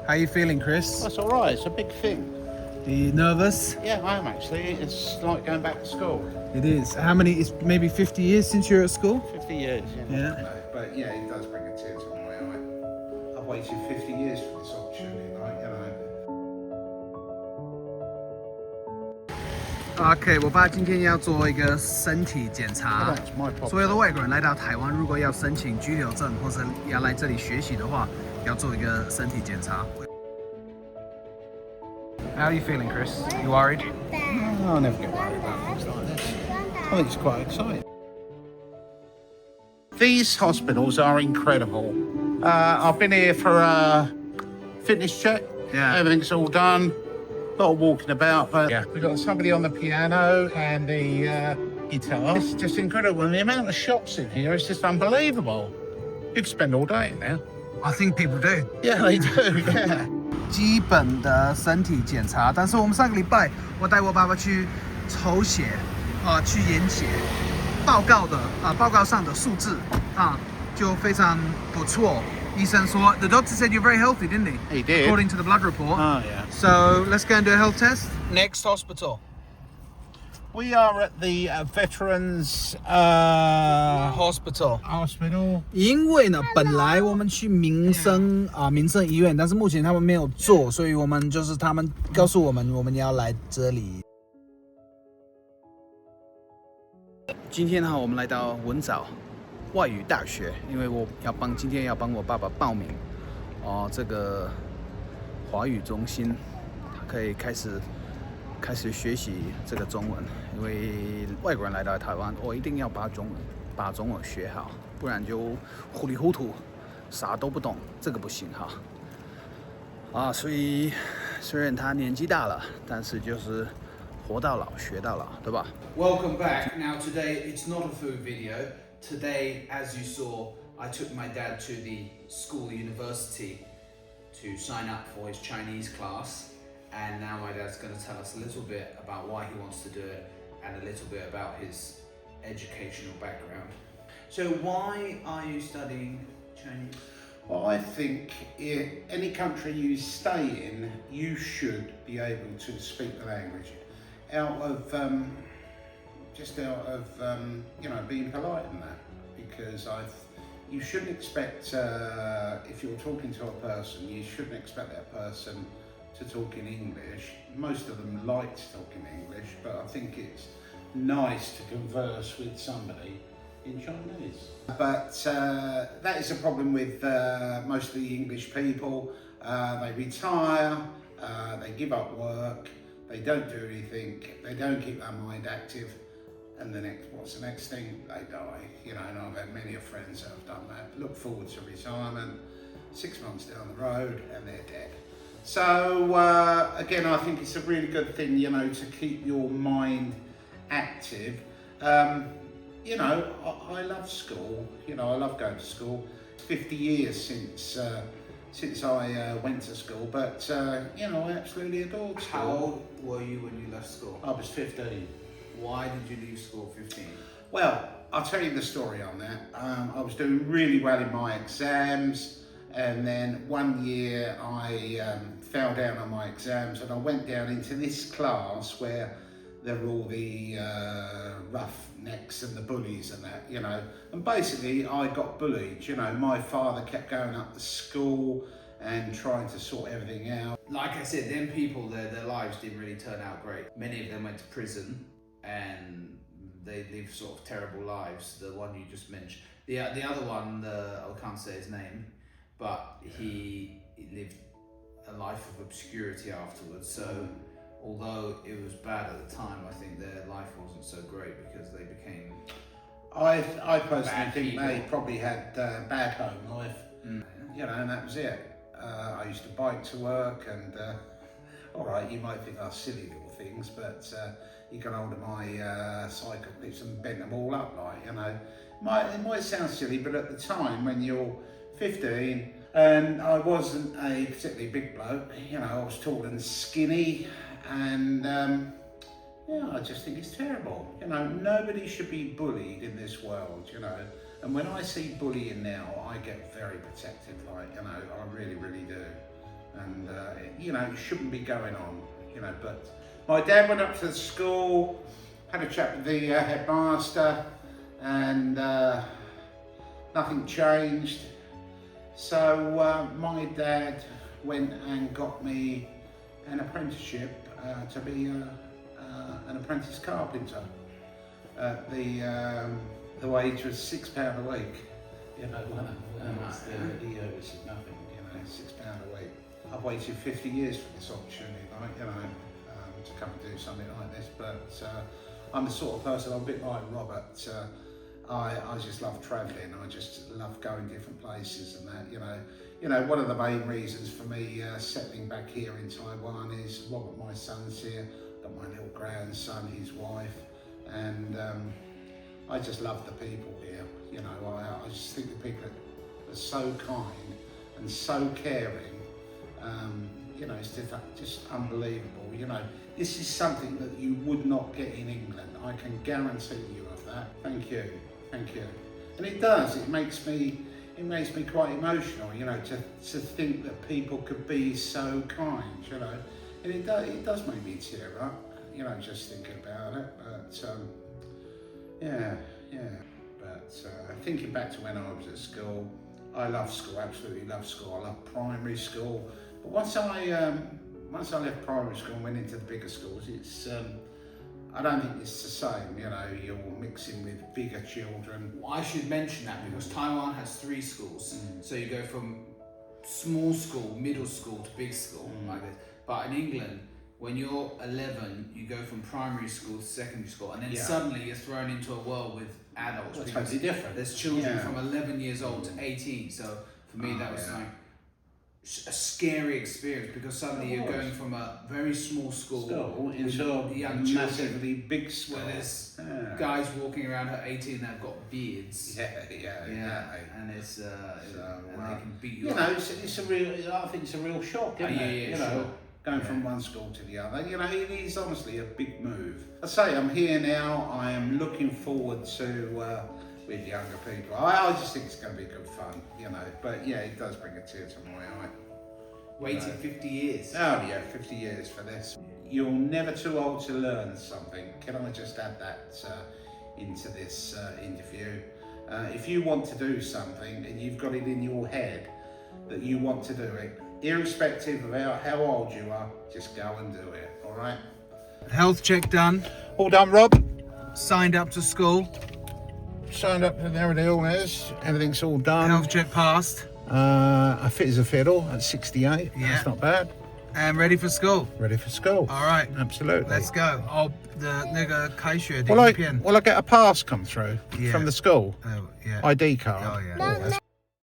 How are you feeling, Chris? That's all right. It's a big thing. Are you nervous? Yeah, I am actually. It's like going back to school. It is. How many? It's maybe 50 years since you're at school? 50 years, yeah. Yeah. No, but yeah, it does bring a tear to my eye. I've waited 50 years for this opportunity, like, you know. OK， 我爸今天要做一个身体检查。 That's my problem. 所有的外国人来到台湾，如果要申请居留证或者要来这里学习的话，要做一个身体检查。How are you feeling, Chris? You worried? No, I never get worried about things like this. I think it's quite exciting. These hospitals are incredible. I've been here for a fitness check. Yeah. Everything's all done. A lot of walking about, but yeah, we've got somebody on the piano and the guitar. It's just incredible. And the amount of shops in here is just unbelievable. You could spend all day in there. I think people do. Yeah, they do, yeah. 基本的身体检查，但是我们上个礼拜我带我爸爸去抽血，去验血，报告上的数字就非常不错。医生说 ，The doctor said you're very healthy, didn't he? He did. According to the blood report. Oh, yeah. So let's go and do a health test. Next hospital. We are at the Veterans Hospital. Hospital. 因为呢，本来我们去民生医院，但是目前他们没有做，所以我们就是他们告诉我们要来这里。今天我们来到文藻外语大学，因为今天要帮我爸爸报名这个华语中心，他可以开始学习这个中文，因为外国人来到台湾，我一定要把中文学好，不然就糊里糊涂，啥都不懂，这个不行所以虽然他年纪大了，但是就是活到老学到老，对吧 ？Welcome back. Now today it's not a food video. Today, as you saw, I took my dad to the school university to sign up for his Chinese class. And now my dad's going to tell us a little bit about why he wants to do it and a little bit about his educational background. So why are you studying Chinese? Well, I think in any country you stay in, you should be able to speak the language out of being polite in that, because you shouldn't expect if you're talking to a person, you shouldn't expect that person to talk in English. Most of them like to talk in English, but I think it's nice to converse with somebody in Chinese. But that is a problem with most of the English people. They retire, they give up work, they don't do anything, they don't keep their mind active, and what's the next thing? They die. You know, and I've had many friends that have done that. Look forward to retirement, 6 months down the road, and they're dead. So again, I think it's a really good thing, you know, to keep your mind active. You know, I love school. You know, I love going to school. 50 years since I went to school, but you know, I absolutely adored school. How old were you when you left school? I was 15. Why did you leave school 15? Well, I'll tell you the story on that. I was doing really well in my exams. And then one year I fell down on my exams, and I went down into this class where there were all the roughnecks and the bullies and that, you know. And basically I got bullied, you know. My father kept going up to school and trying to sort everything out. Like I said, them people, their lives didn't really turn out great. Many of them went to prison and they lived sort of terrible lives. The one you just mentioned. The other one, I can't say his name, but he lived a life of obscurity afterwards. So although it was bad at the time, I think their life wasn't so great because they became I personally think people. they probably had bad home life, you know, and that was it. I used to bike to work, and all right, you might think that's silly little things, but you got hold of my cycle clips and bent them all up, like, you know. It might sound silly, but at the time when you're 15, and I wasn't a particularly big bloke, you know, I was tall and skinny, and yeah, I just think it's terrible. You know, nobody should be bullied in this world, you know. And when I see bullying now, I get very protective, like, you know, I really, really do. and it shouldn't be going on, but my dad went up to the school, had a chat with the headmaster, and nothing changed. So my dad went and got me an apprenticeship to be an apprentice carpenter. The wage was £6 a week. When I was 30 years, it's nothing. £6 a week. I've waited 50 years for this opportunity, to come and do something like this. But I'm the sort of person, I'm a bit like Robert. I just love travelling. I just love going different places and that. One of the main reasons for me settling back here in Taiwan is Robert, my son's here. Got my little grandson, his wife, and I just love the people here. I just think the people are so kind and so caring. It's just unbelievable. This is something that you would not get in England. I can guarantee you of that. Thank you. And it does. It makes me quite emotional. To think that people could be so kind. And it does make me tear up. Just thinking about it. But yeah. But thinking back to when I was at school, I love school. Absolutely love school. I love primary school. But once I left primary school and went into the bigger schools, it's I don't think it's the same. You're mixing with bigger children. Well, I should mention that because Taiwan has 3 schools. So you go from small school, middle school to big school like this. But in England, when you're 11, you go from primary school to secondary school, and then suddenly you're thrown into a world with adults. That's totally different. There's children from 11 years old to 18. So for me, that was like a scary experience because suddenly you're going from a very small school into a young massively big school. Where there's guys walking around at 18 that have got beards. And it's and they can beat you up. It's a real. I think it's a real shock, isn't it? Sure. Going from one school to the other. It is honestly a big move. I say I'm here now. I am looking forward to with younger people. I just think it's going to be good fun, But yeah, it does bring a tear to my eye. Waiting 50 years. Oh yeah, 50 years for this. You're never too old to learn something. Can I just add that into this interview? If you want to do something and you've got it in your head that you want to do it, irrespective of how old you are, just go and do it, all right? Health check done. All done, Rob? Signed up to school. Signed up, and there it all is. Everything's all done. Health check passed. I fit as a fiddle at 68. Yeah. That's not bad. And ready for school. Ready for school. All right. Absolutely. Let's go.那个开学的 Will 影片。 I get a pass come through from the school? Oh, yeah. ID card? Oh, yeah. That's